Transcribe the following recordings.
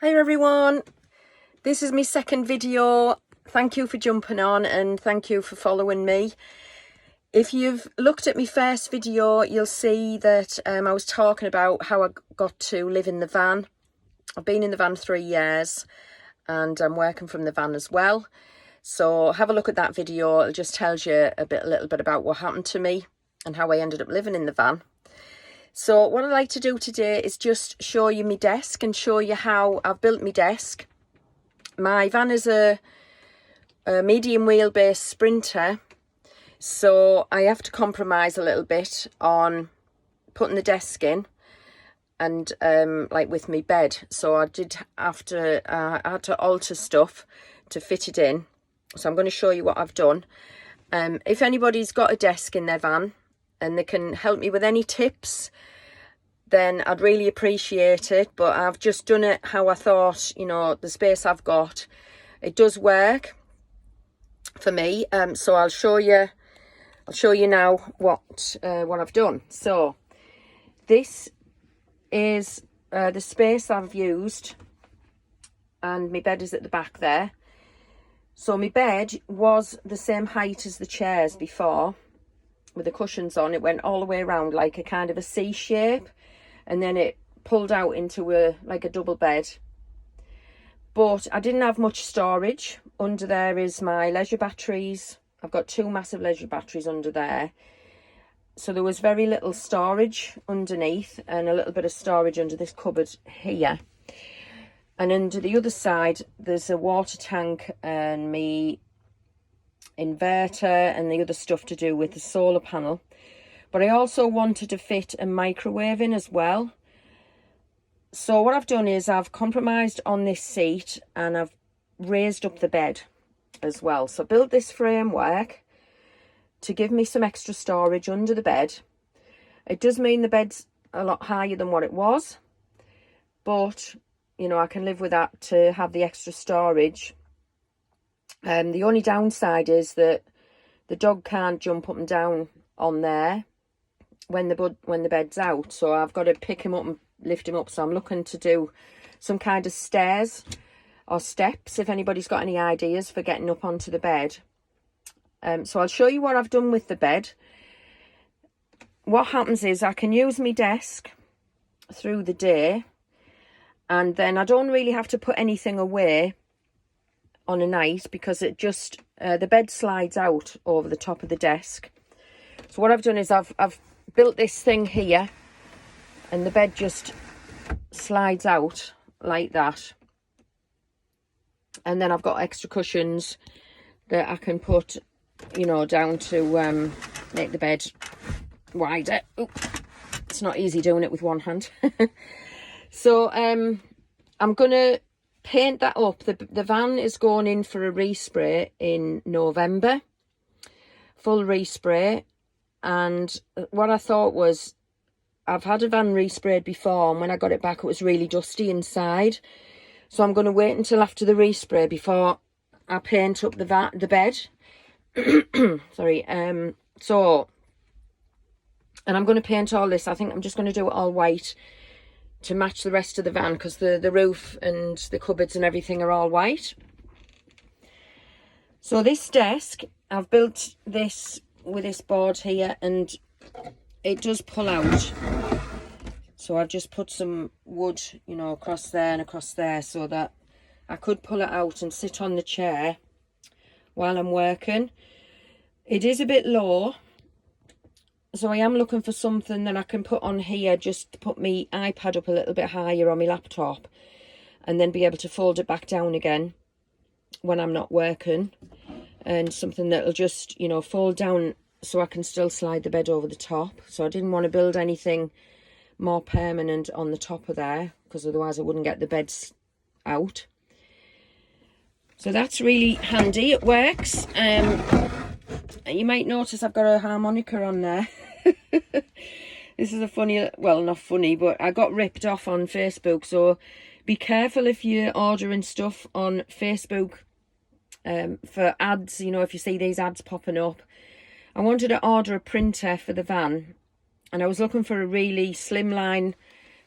Hi everyone, this is my second video. Thank you for jumping on and thank you for following me. If you've looked at my first video, you'll see that I was talking about how I got to live in the van. I've been in the van 3 years and I'm working from the van as well. So have a look at that video. It just tells you a little bit about what happened to me and how I ended up living in the van. So what I'd like to do today is just show you my desk and show you how I've built my desk. My van is a medium wheelbase Sprinter, so I have to compromise a little bit on putting the desk in and like with my bed. So I had to alter stuff to fit it in. So I'm going to show you what I've done. If anybody's got a desk in their van and they can help me with any tips, then I'd really appreciate it. But I've just done it how I thought, the space I've got, it does work for me. So I'll show you now what I've done. So this is the space I've used, and my bed is at the back there. So my bed was the same height as the chairs before, with the cushions on. It went all the way around like a kind of a C shape, and then it pulled out into a double bed. But I didn't have much storage. Under there is my leisure batteries. I've got 2 massive leisure batteries under there. So there was very little storage underneath, and a little bit of storage under this cupboard here. And under the other side, there's a water tank and my inverter and the other stuff to do with the solar panel. But I also wanted to fit a microwave in as well. So what I've done is I've compromised on this seat and I've raised up the bed as well. So I built this framework to give me some extra storage under the bed. It does mean the bed's a lot higher than what it was, but I can live with that to have the extra storage. The only downside is that the dog can't jump up and down on there when the bed's out. So I've got to pick him up and lift him up. So I'm looking to do some kind of stairs or steps, if anybody's got any ideas for getting up onto the bed. So I'll show you what I've done with the bed. What happens is I can use my desk through the day, and then I don't really have to put anything away on a night, because it just the bed slides out over the top of the desk. So what I've done is I've built this thing here, and the bed just slides out like that. And then I've got extra cushions that I can put, down to make the bed wider. Ooh, it's not easy doing it with one hand. So I'm gonna paint that up. The van is going in for a respray in November, full respray. And what I thought was, I've had a van resprayed before, and when I got it back it was really dusty inside. So I'm going to wait until after the respray before I paint up the bed. Sorry. And I'm going to paint all this. I think I'm just going to do it all white to match the rest of the van, because the roof and the cupboards and everything are all white. So this desk, I've built this with this board here, and it does pull out. So I've just put some wood, across there and across there, so that I could pull it out and sit on the chair while I'm working. It is a bit low, so I am looking for something that I can put on here, just to put my iPad up a little bit higher on my laptop, and then be able to fold it back down again when I'm not working. And something that'll just, fold down so I can still slide the bed over the top. So I didn't want to build anything more permanent on the top of there, because otherwise I wouldn't get the beds out. So that's really handy. It works. You might notice I've got a harmonica on there. This is a funny, well, not funny, but I got ripped off on Facebook. So be careful if you're ordering stuff on Facebook for ads. If you see these ads popping up. I wanted to order a printer for the van, and I was looking for a really slimline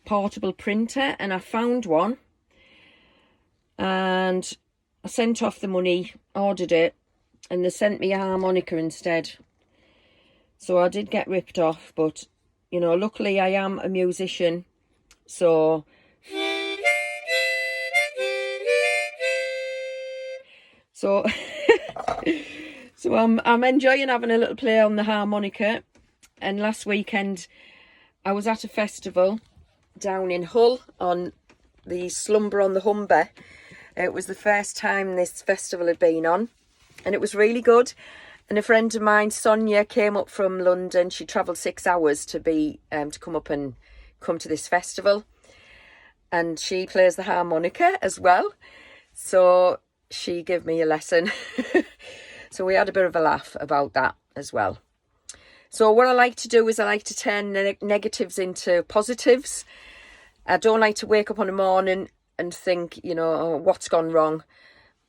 portable printer, and I found one. and I sent off the money, ordered it, and they sent me a harmonica instead. So I did get ripped off, but you know, luckily I am a musician, so so I'm enjoying having a little play on the harmonica. And last weekend I was at a festival down in Hull on the Slumber on the Humber. It was the first time this festival had been on, and it was really good. And a friend of mine, Sonia, came up from London. She travelled 6 hours to come up and come to this festival, and she plays the harmonica as well. So she gave me a lesson. So we had a bit of a laugh about that as well. So what I like to do is I like to turn negatives into positives. I don't like to wake up on a morning and think, you know, oh, what's gone wrong.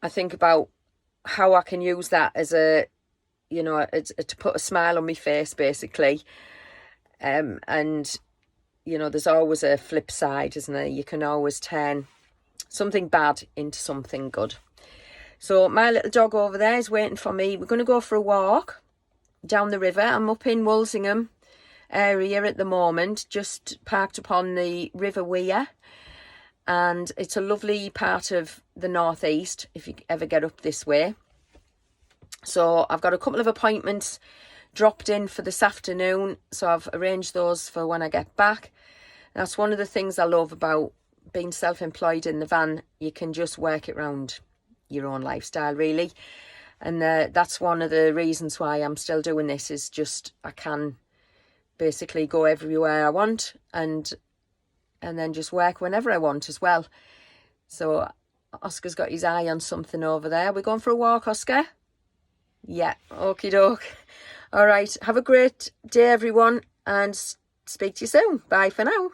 I think about how I can use that as a, you know, to put a smile on my face, basically. And, you know, there's always a flip side, isn't there? You can always turn something bad into something good. So my little dog over there is waiting for me. We're going to go for a walk down the river. I'm up in Walsingham area at the moment, just parked upon the River Wear, and it's a lovely part of the northeast if you ever get up this way. So I've got a couple of appointments dropped in for this afternoon, so I've arranged those for when I get back. That's one of the things I love about being self-employed in the van. You can just work it around your own lifestyle, really. And that's one of the reasons why I'm still doing this, is just I can basically go everywhere I want and then just work whenever I want as well. So Oscar's got his eye on something over there. We're going for a walk, Oscar? Yeah, okie doke. All right, have a great day, everyone, and speak to you soon. Bye for now.